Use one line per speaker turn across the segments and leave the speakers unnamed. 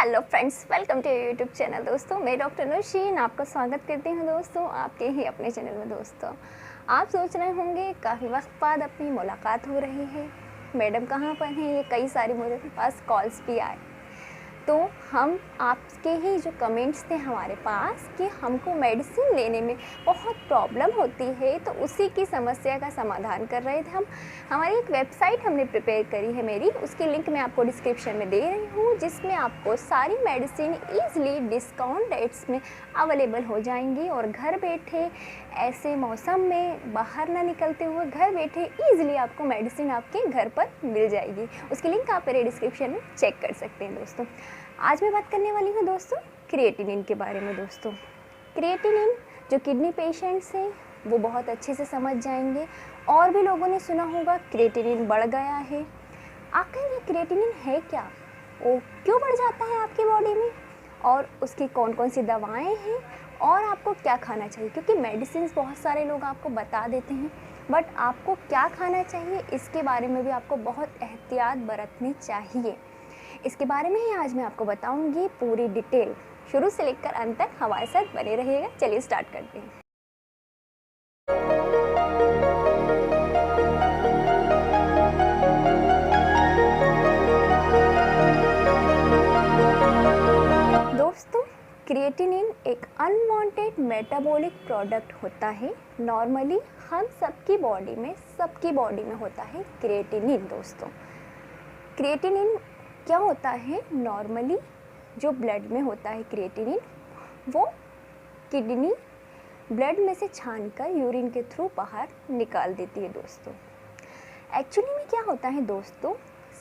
Hello friends, welcome to YouTube channel. दोस्तों मैं doctor Nausheen आपका स्वागत करती हूँ दोस्तों आपके ही अपने चैनल में। दोस्तों आप सोच रहे होंगे काफ़ी वक्त बाद अपनी मुलाकात हो रही है, मैडम कहाँ पर हैं, ये कई सारी मेरे पास कॉल्स भी आए। तो हम आपके ही जो कमेंट्स थे हमारे पास कि हमको मेडिसिन लेने में बहुत प्रॉब्लम होती है, तो उसी की समस्या का समाधान कर रहे थे हम। हमारी एक वेबसाइट हमने प्रिपेयर करी है मेरी, उसकी लिंक मैं आपको डिस्क्रिप्शन में दे रही हूँ, जिसमें आपको सारी मेडिसिन ईज़िली डिस्काउंट रेट्स में अवेलेबल हो जाएंगी और घर बैठे ऐसे मौसम में बाहर ना निकलते हुए घर बैठे ईज़िली आपको मेडिसिन आपके घर पर मिल जाएगी। उसकी लिंक आप मेरे डिस्क्रिप्शन में चेक कर सकते हैं। दोस्तों आज मैं बात करने वाली हूँ दोस्तों क्रिएटिनिन के बारे में। दोस्तों क्रिएटिनिन जो किडनी पेशेंट्स हैं वो बहुत अच्छे से समझ जाएंगे, और भी लोगों ने सुना होगा क्रिएटिनिन बढ़ गया है। आखिर ये क्रिएटिनिन है क्या, वो क्यों बढ़ जाता है आपकी बॉडी में, और उसकी कौन कौन सी दवाएं हैं, और आपको क्या खाना चाहिए। क्योंकि मेडिसिन बहुत सारे लोग आपको बता देते हैं, बट आपको क्या खाना चाहिए इसके बारे में भी आपको बहुत एहतियात बरतनी चाहिए। इसके बारे में ही आज मैं आपको बताऊंगी पूरी डिटेल, शुरू से लेकर अंत तक हमारे साथ बने रहिएगा। चलिए स्टार्ट करते हैं। दोस्तों क्रिएटिनिन एक अनवांटेड मेटाबॉलिक प्रोडक्ट होता है। नॉर्मली हम सबकी बॉडी में होता है क्रिएटिनिन। दोस्तों क्रिएटिनिन क्या होता है, नॉर्मली जो ब्लड में होता है क्रिएटिनिन, वो किडनी ब्लड में से छानकर यूरिन के थ्रू बाहर निकाल देती है। दोस्तों एक्चुअली में क्या होता है दोस्तों,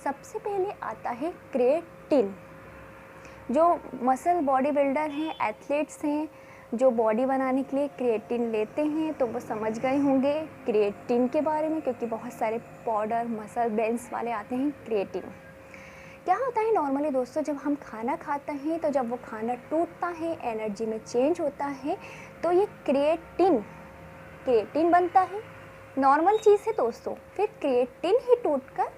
सबसे पहले आता है क्रिएटिन। जो मसल बॉडी बिल्डर हैं, एथलीट्स हैं, जो बॉडी बनाने के लिए क्रिएटिन लेते हैं, तो वो समझ गए होंगे क्रिएटिन के बारे में, क्योंकि बहुत सारे पाउडर मसल बेंस वाले आते हैं क्रिएटिन। क्या होता है नॉर्मली दोस्तों, जब हम खाना खाते हैं तो जब वो खाना टूटता है, एनर्जी में चेंज होता है, तो ये क्रिएटिन बनता है। नॉर्मल चीज़ है दोस्तों, फिर क्रिएटिन ही टूटकर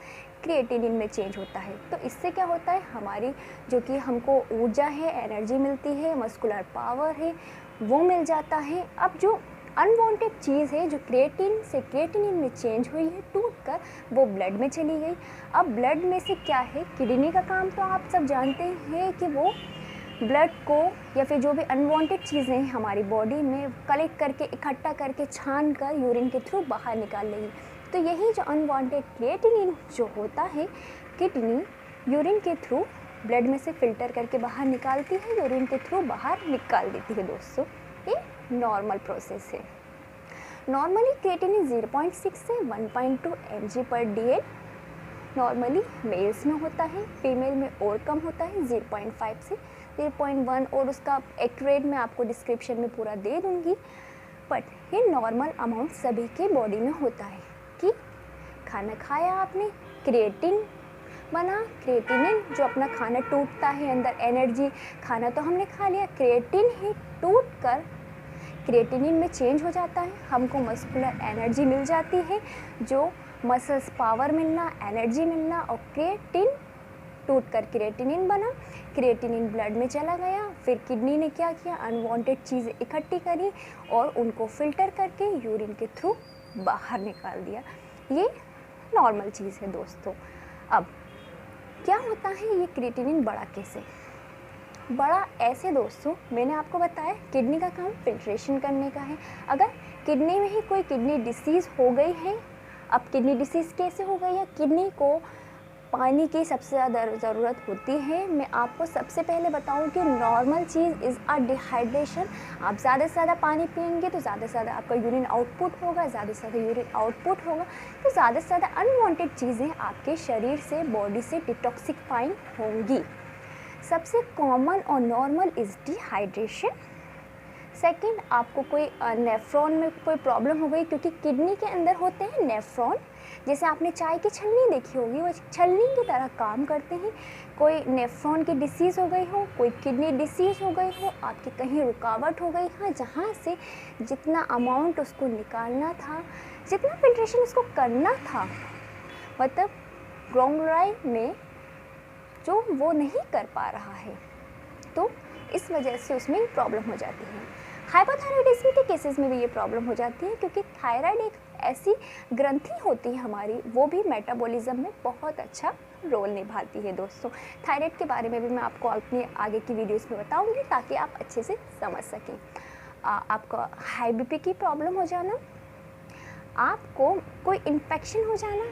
क्रिएटिनिन में चेंज होता है। तो इससे क्या होता है, हमारी जो कि हमको ऊर्जा है, एनर्जी मिलती है, मस्कुलर पावर है, वो मिल जाता है। अब जो अनवांटेड चीज़ है जो क्रिएटिन से क्रिएटिनिन में चेंज हुई है, टूटकर वो ब्लड में चली गई। अब ब्लड में से क्या है, किडनी का काम तो आप सब जानते हैं कि वो ब्लड को या फिर जो भी अनवांटेड चीज़ें हैं हमारी बॉडी में कलेक्ट करके, इकट्ठा करके, छान कर यूरिन के थ्रू बाहर निकाल लेगी। तो यही जो अनवांटेड क्रिएटिनिन जो होता है, किडनी यूरिन के थ्रू ब्लड में से फ़िल्टर करके बाहर निकालती है, यूरिन के थ्रू बाहर निकाल देती है। दोस्तों ये नॉर्मल प्रोसेस है। नॉर्मली क्रिएटिनिन 0.6 से 1.2 mg/dl नॉर्मली मेल्स में होता है, फीमेल में और कम होता है 0.5 से 0.1, और उसका एक्यूरेट मैं आपको डिस्क्रिप्शन में पूरा दे दूँगी। बट ये नॉर्मल अमाउंट सभी के बॉडी में होता है कि खाना खाया आपने, क्रिएटिन बना, क्रिएटिनिन जो अपना खाना टूटता है, अंदर एनर्जी, खाना तो हमने खा लिया, क्रिएटिन ही टूट कर क्रिएटिनिन में चेंज हो जाता है, हमको मस्कुलर एनर्जी मिल जाती है, जो मसल्स पावर मिलना, एनर्जी मिलना, और क्रिएटिन टूट कर क्रिएटिनिन बना, क्रिएटिनिन ब्लड में चला गया। फिर किडनी ने क्या किया, अनवांटेड चीज़ें इकट्ठी करी और उनको फ़िल्टर करके यूरिन के थ्रू बाहर निकाल दिया। ये नॉर्मल चीज़ है दोस्तों। अब क्या होता है, ये क्रिएटिनिन बड़ा कैसे, बड़ा ऐसे दोस्तों, मैंने आपको बताया किडनी का काम फिल्ट्रेशन करने का है। अगर किडनी में ही कोई किडनी डिसीज़ हो गई है, अब किडनी डिसीज़ कैसे हो गई है, किडनी को पानी की सबसे ज़्यादा ज़रूरत होती है। मैं आपको सबसे पहले बताऊं कि normal cheese is a dehydration. आप ज़्यादा से ज़्यादा पानी पिएंगे तो ज़्यादा से ज़्यादा आपका यूरिन आउटपुट होगा, ज़्यादा से ज़्यादा यूरिन आउटपुट होगा तो ज़्यादा से ज़्यादा अनवांटेड चीज़ें आपके शरीर से, बॉडी से डिटॉक्सिफाइंग होंगी। सबसे कॉमन और नॉर्मल इज़ डिहाइड्रेशन। सेकंड, आपको कोई नेफ्रॉन में कोई प्रॉब्लम हो गई, क्योंकि किडनी के अंदर होते हैं नेफ्रॉन, जैसे आपने चाय की छलनी देखी होगी, वो छलनी की तरह काम करते हैं। कोई नेफ्रॉन की डिसीज़ हो गई हो, कोई किडनी डिसीज़ हो गई हो, आपकी कहीं रुकावट हो गई, हाँ, जहाँ से जितना अमाउंट उसको निकालना था, जितना फिल्ट्रेशन उसको करना था, मतलब ग्लोमेरुलाई में जो वो नहीं कर पा रहा है, तो इस वजह से उसमें प्रॉब्लम हो जाती है। हाइपोथायराइडिज्म के केसेस में भी ये प्रॉब्लम हो जाती है, क्योंकि थायराइड एक ऐसी ग्रंथि होती है हमारी, वो भी मेटाबॉलिज्म में बहुत अच्छा रोल निभाती है दोस्तों। थायराइड के बारे में भी मैं आपको अपने आगे की वीडियोस में बताऊंगी, ताकि आप अच्छे से समझ सकें। आपको हाई बीपी की प्रॉब्लम हो जाना, आपको कोई इन्फेक्शन हो जाना,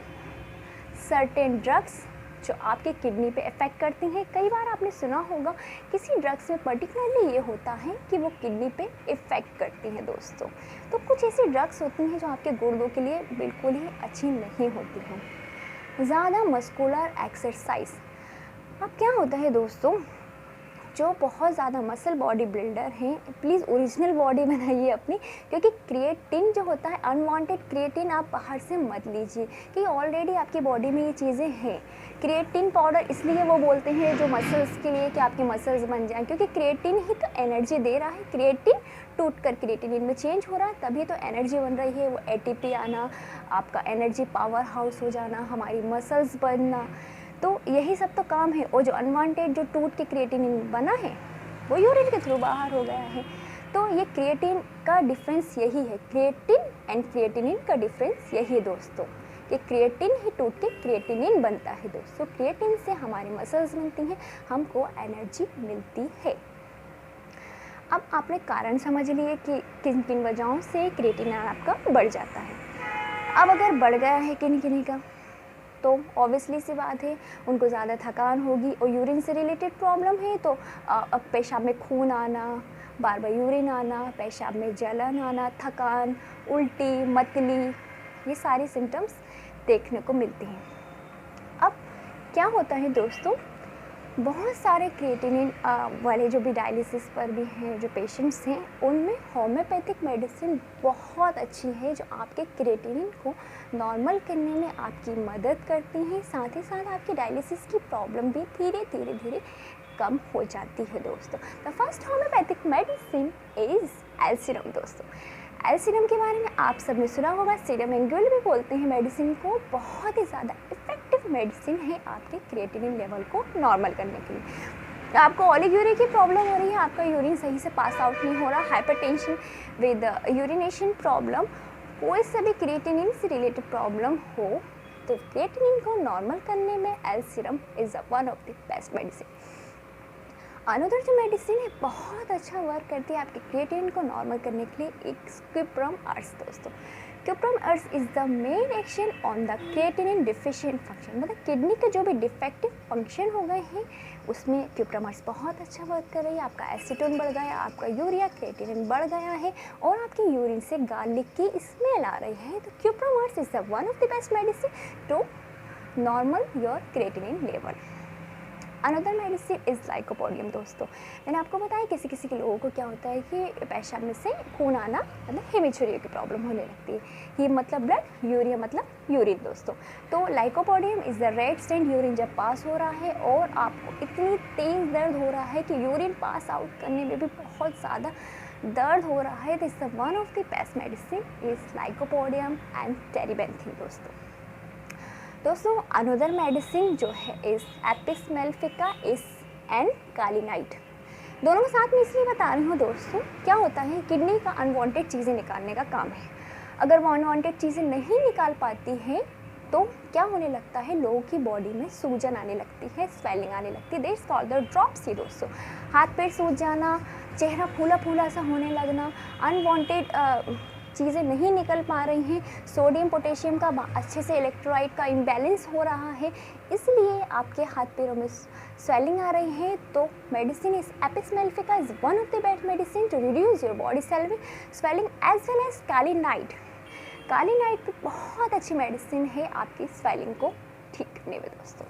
सर्टेन ड्रग्स जो आपके किडनी पे इफ़ेक्ट करती हैं। कई बार आपने सुना होगा किसी ड्रग्स में पर्टिकुलरली ये होता है कि वो किडनी पे इफ़ेक्ट करती हैं दोस्तों। तो कुछ ऐसी ड्रग्स होती हैं जो आपके गुर्दों के लिए बिल्कुल ही अच्छी नहीं होती हैं। ज़्यादा मस्कुलर एक्सरसाइज, अब क्या होता है दोस्तों, जो बहुत ज़्यादा मसल बॉडी बिल्डर हैं, प्लीज़ ओरिजिनल बॉडी बनाइए अपनी, क्योंकि क्रिएटिन जो होता है, अनवांटेड क्रिएटिन आप बाहर से मत लीजिए, कि ऑलरेडी आपकी बॉडी में ये चीज़ें हैं। क्रिएटिन पाउडर इसलिए वो बोलते हैं जो मसल्स के लिए, कि आपके मसल्स बन जाएं, क्योंकि क्रिएटिन ही तो एनर्जी दे रहा है। क्रिएटिन टूट कर क्रिएटिनिन में चेंज हो रहा है, तभी तो एनर्जी बन रही है। वो एटीपी आना, आपका एनर्जी पावर हाउस हो जाना, हमारी मसल्स बनना, तो यही सब तो काम है। और जो अनवांटेड जो टूट के क्रिएटिनिन बना है, वो यूरिन के थ्रू बाहर हो गया है। तो ये क्रिएटिन का डिफरेंस यही है, क्रिएटिन एंड क्रिएटिनिन का डिफरेंस यही है दोस्तों, कि क्रिएटिन ही टूट के क्रिएटिनिन बनता है दोस्तों। क्रिएटिन से हमारी मसल्स बनती हैं, हमको एनर्जी मिलती है। अब आपने कारण समझ लिए कि किन किन वजहों से क्रिएटिनिन आपका बढ़ जाता है। अब अगर बढ़ गया है किन किन्हीं का, तो ऑब्वियसली सी बात है उनको ज़्यादा थकान होगी, और यूरिन से रिलेटेड प्रॉब्लम है तो अब पेशाब में खून आना, बार बार यूरिन आना, पेशाब में जलन आना, थकान, उल्टी, मतली, ये सारी सिम्टम्स देखने को मिलती हैं। अब क्या होता है दोस्तों, बहुत सारे क्रिएटिनिन वाले जो भी डायलिसिस पर भी हैं जो पेशेंट्स हैं, उनमें होम्योपैथिक मेडिसिन बहुत अच्छी है, जो आपके क्रिएटिनिन को नॉर्मल करने में आपकी मदद करती हैं। साथ ही साथ आपकी डायलिसिस की प्रॉब्लम भी धीरे धीरे कम हो जाती है दोस्तों। The first homeopathic medicine is eel serum दोस्तों। एलसीरम के बारे में आप सबने सुना होगा, सीरम एंगुल भी बोलते हैं मेडिसिन को। बहुत ही ज़्यादा इफेक्टिव मेडिसिन है आपके क्रिएटिनिन लेवल को नॉर्मल करने के लिए। आपको ओलिगोरी की प्रॉब्लम हो रही है, आपका यूरिन सही से पास आउट नहीं हो रहा, हाइपरटेंशन विद यूरिनेशन प्रॉब्लम, कोई सा भी क्रिएटिनिन से रिलेटेड प्रॉब्लम हो, तो क्रिएटिनिन को नॉर्मल करने में eel serum is one of the best medicine. Another जो मेडिसिन है बहुत अच्छा वर्क करती है आपके क्रिएटिनिन को नॉर्मल करने के लिए, एक क्विप्रम अर्स दोस्तों। Cuprum ars is the main action on the creatinine deficient function, मतलब किडनी के जो भी डिफेक्टिव फंक्शन हो गए हैं उसमें क्विप्रम अर्स बहुत अच्छा वर्क कर रही है। आपका एसीटोन बढ़ गया, आपका यूरिया क्रिएटिनिन बढ़ गया है, और आपकी यूरिन से गार्लिक की स्मेल आ रही है, तो cuprum ars is the one of the best medicine to normal your creatinine level. Another medicine is lycopodium दोस्तों। मैंने आपको बताया किसी किसी के लोगों को क्या होता है कि पेशाब में से खून आना, मतलब हेमीचुरिया की प्रॉब्लम होने लगती है। ये मतलब ब्लड, यूरिया मतलब यूरिन दोस्तों। तो lycopodium is the red stand urine जब पास हो रहा है और आपको इतनी तेज़ दर्द हो रहा है कि यूरिन पास आउट करने में भी बहुत ज़्यादा दर्द हो रहा है, तो इस one of the best medicine is lycopodium and terebinthin दोस्तों। अनदर मेडिसिन जो है is apis mellifica is and kali nit. दोनों के साथ में इसलिए बता रही हूँ दोस्तों, क्या होता है किडनी का अनवांटेड चीज़ें निकालने का काम है। अगर वो अनवांटेड चीज़ें नहीं निकाल पाती हैं तो क्या होने लगता है, लोगों की बॉडी में सूजन आने लगती है, स्वेलिंग आने लगती है, दैट्स कॉल्ड द ड्रॉप्सी दोस्तों। हाथ पैर सूज जाना, चेहरा फूला फूला सा होने लगना, अनवांटेड चीज़ें नहीं निकल पा रही हैं, सोडियम पोटेशियम का अच्छे से इलेक्ट्रोलाइट का इम्बैलेंस हो रहा है, इसलिए आपके हाथ पैरों में स्वेलिंग आ रही है, तो medicine is apis mellifica is one of the best medicine to reduce your body swelling as well as कालीनाइट। कालीनाइट भी बहुत अच्छी मेडिसिन है आपकी स्वेलिंग को ठीक करने में दोस्तों।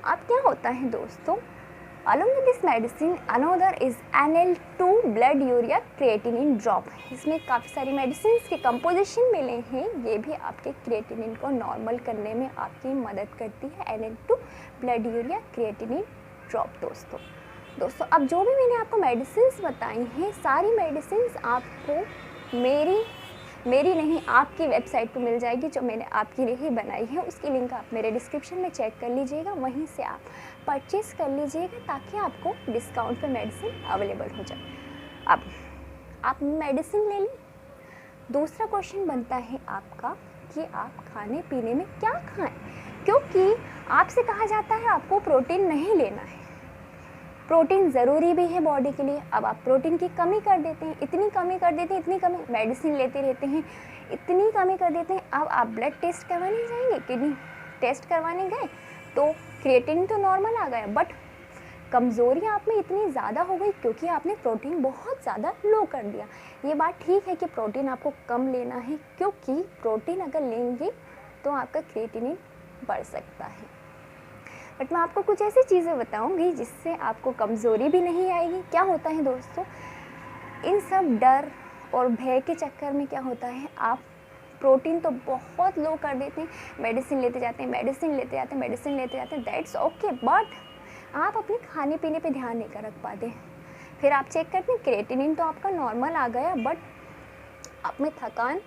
अब क्या होता है दोस्तों, along with this medicine another is NL2 blood urea creatinine drop. इसमें काफ़ी सारी मेडिसिन के कंपोजिशन मिले हैं, ये भी आपके क्रिएटिनिन को नॉर्मल करने में आपकी मदद करती है। NL2 blood urea creatinine drop दोस्तों अब जो भी मैंने आपको मेडिसिन बताई हैं, सारी मेडिसिन आपको मेरी मेरी नहीं आपकी वेबसाइट पे मिल जाएगी जो मैंने आपके लिए ही बनाई है। उसकी लिंक आप मेरे डिस्क्रिप्शन में चेक कर लीजिएगा, वहीं से आप परचेज़ कर लीजिएगा ताकि आपको डिस्काउंट पे मेडिसिन अवेलेबल हो जाए। अब आप मेडिसिन ले लें। दूसरा क्वेश्चन बनता है आपका कि आप खाने पीने में क्या खाएं, क्योंकि आपसे कहा जाता है आपको प्रोटीन नहीं लेना है। प्रोटीन ज़रूरी भी है बॉडी के लिए। अब आप प्रोटीन की कमी कर देते हैं, इतनी कमी कर देते हैं, इतनी कमी, मेडिसिन लेते रहते हैं, इतनी कमी कर देते हैं। अब आप ब्लड टेस्ट करवाने जाएंगे, किडनी टेस्ट करवाने गए तो क्रिएटिनिन तो नॉर्मल आ गया, बट कमज़ोरी आप में इतनी ज़्यादा हो गई क्योंकि आपने प्रोटीन बहुत ज़्यादा लो कर दिया। ये बात ठीक है कि प्रोटीन आपको कम लेना है, क्योंकि प्रोटीन अगर लेंगे तो आपका क्रिएटिनिन बढ़ सकता है। बट मैं आपको कुछ ऐसी चीज़ें बताऊंगी जिससे आपको कमज़ोरी भी नहीं आएगी। क्या होता है दोस्तों, इन सब डर और भय के चक्कर में क्या होता है, आप प्रोटीन तो बहुत लो कर देते हैं, मेडिसिन लेते जाते हैं, मेडिसिन लेते जाते हैं, मेडिसिन लेते जाते हैं, दैट्स ओके, बट आप अपने खाने पीने पे ध्यान नहीं कर रख पाते। फिर आप चेक करते हैं क्रिएटिनिन तो आपका नॉर्मल आ गया, बट आप में थकान,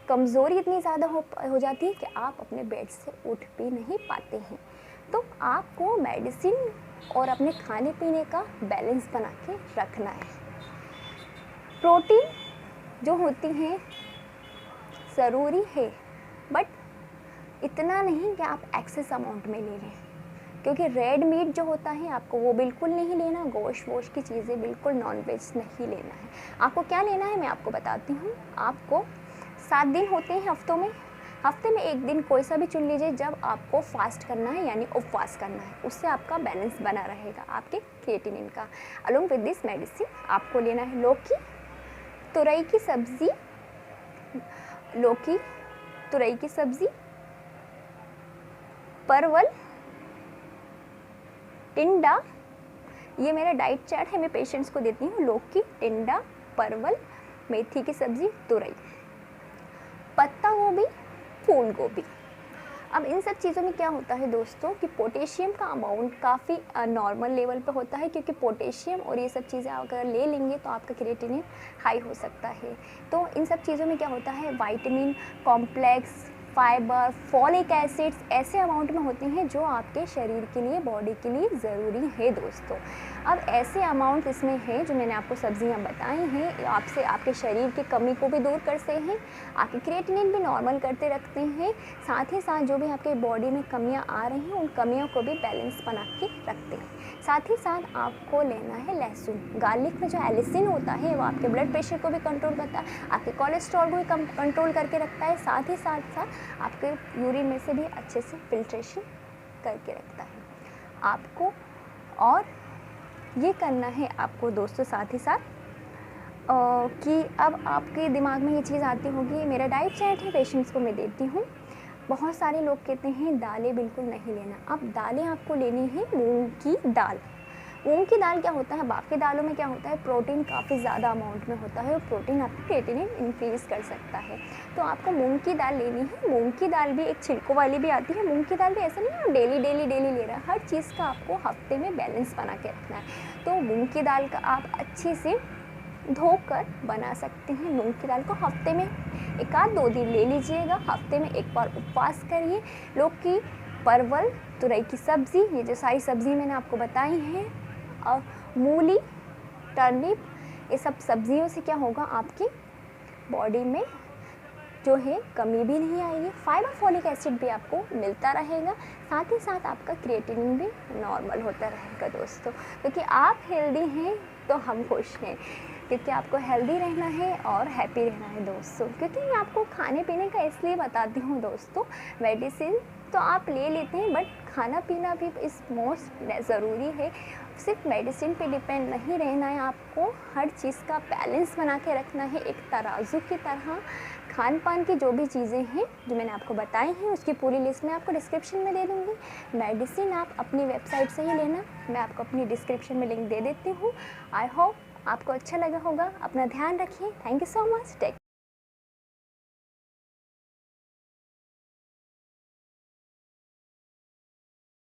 कमज़ोरी इतनी ज़्यादा हो जाती है कि आप अपने बेड से उठ भी नहीं पाते हैं। तो आपको मेडिसिन और अपने खाने पीने का बैलेंस बना के रखना है। प्रोटीन जो होती हैं ज़रूरी है, बट इतना नहीं कि आप एक्सेस अमाउंट में ले लें, क्योंकि रेड मीट जो होता है आपको वो बिल्कुल नहीं लेना, गोश्त वोश की चीज़ें बिल्कुल नॉन वेज नहीं लेना है। आपको क्या लेना है मैं आपको बताती हूँ। आपको 7 दिन होते हैं हफ्ते में एक दिन कोई सा भी चुन लीजिए जब आपको फास्ट करना है, यानी उपवास करना है, उससे आपका बैलेंस बना रहेगा आपके क्रिएटिनिन का। अलोंग विद दिस मेडिसिन आपको लेना है लौकी, तुरई की सब्ज़ी, लौकी, तुरई की सब्ज़ी, परवल, टिंडा, ये मेरा डाइट चार्ट है, मैं पेशेंट्स को देती हूँ। लौकी, टिंडा, परवल, मेथी की सब्ज़ी, तुरई, पत्ता गोभी, फूल गोभी। अब इन सब चीज़ों में क्या होता है दोस्तों कि पोटेशियम का अमाउंट काफ़ी नॉर्मल लेवल पे होता है, क्योंकि पोटेशियम और ये सब चीज़ें अगर ले लेंगे तो आपका क्रिएटिनिन हाई हो सकता है। तो इन सब चीज़ों में क्या होता है, vitamin complex, fibre, folic acids ऐसे अमाउंट में होते हैं जो आपके शरीर के लिए, बॉडी के लिए ज़रूरी है दोस्तों। अब ऐसे अमाउंट इसमें है जो मैंने आपको सब्जियां बताई हैं, आपसे आपके शरीर की कमी को भी दूर करते हैं, आपके क्रिएटिनिन भी नॉर्मल करते रखते हैं, साथ ही साथ जो भी आपके बॉडी में कमियां आ रही हैं उन कमियों को भी बैलेंस बना के रखते हैं। साथ ही साथ आपको लेना है लहसुन। गार्लिक में जो एलिसिन होता है वो आपके ब्लड प्रेशर को भी कंट्रोल करता है, आपके कोलेस्ट्रॉल को भी कंट्रोल करके रखता है, साथ ही साथ आपके यूरिन में से भी अच्छे से फिल्ट्रेशन करके रखता है आपको। और ये करना है आपको दोस्तों साथ ही साथ कि अब आपके दिमाग में ये चीज़ आती होगी, मेरा डाइट चार्ट है, पेशेंट्स को मैं देती हूँ। बहुत सारे लोग कहते हैं दालें बिल्कुल नहीं लेना। अब दालें आपको लेनी है मूंग की दाल। मूंग की दाल क्या होता है, बाकी दालों में क्या होता है, प्रोटीन काफ़ी ज़्यादा अमाउंट में होता है और प्रोटीन आपकी क्रिएटिनिन इंक्रीज़ कर सकता है। तो आपको मूंग की दाल लेनी है। मूंग की दाल भी एक छिलकों वाली भी आती है। मूंग की दाल भी ऐसा नहीं आप डेली ले रहा है, हर चीज़ का आपको हफ्ते में बैलेंस बना के रखना है। तो मूंग की दाल का आप अच्छे से धोकर बना सकते हैं। मूंग की दाल को हफ्ते में 1-2 दिन ले लीजिएगा, हफ्ते में एक बार उपवास करिए। लौकी, परवल, तुरई की सब्ज़ी, ये जो सारी सब्ज़ी मैंने आपको बताई हैं, और मूली, टर्निप, ये सब सब्जियों से क्या होगा, आपकी बॉडी में जो है कमी भी नहीं आएगी, फाइबर, फॉलिक एसिड भी आपको मिलता रहेगा, साथ ही साथ आपका क्रिएटिनिन भी नॉर्मल होता रहेगा दोस्तों। क्योंकि आप हेल्दी हैं तो हम खुश हैं, क्योंकि आपको हेल्दी रहना है और हैप्पी रहना है दोस्तों। क्योंकि मैं आपको खाने पीने का इसलिए बताती हूँ दोस्तों, मेडिसिन तो आप ले लेते हैं बट खाना पीना भी इस मोस्ट ज़रूरी है। सिर्फ मेडिसिन पे डिपेंड नहीं रहना है, आपको हर चीज़ का बैलेंस बना के रखना है, एक तराजू की तरह। खान पान की जो भी चीज़ें हैं जो मैंने आपको बताई हैं उसकी पूरी लिस्ट मैं आपको डिस्क्रिप्शन में दे दूँगी। मेडिसिन आप अपनी वेबसाइट से ही लेना, मैं आपको अपनी डिस्क्रिप्शन में लिंक दे देती हूँ। आई होप आपको अच्छा लगा होगा। अपना ध्यान रखिए। Thank you so much. Take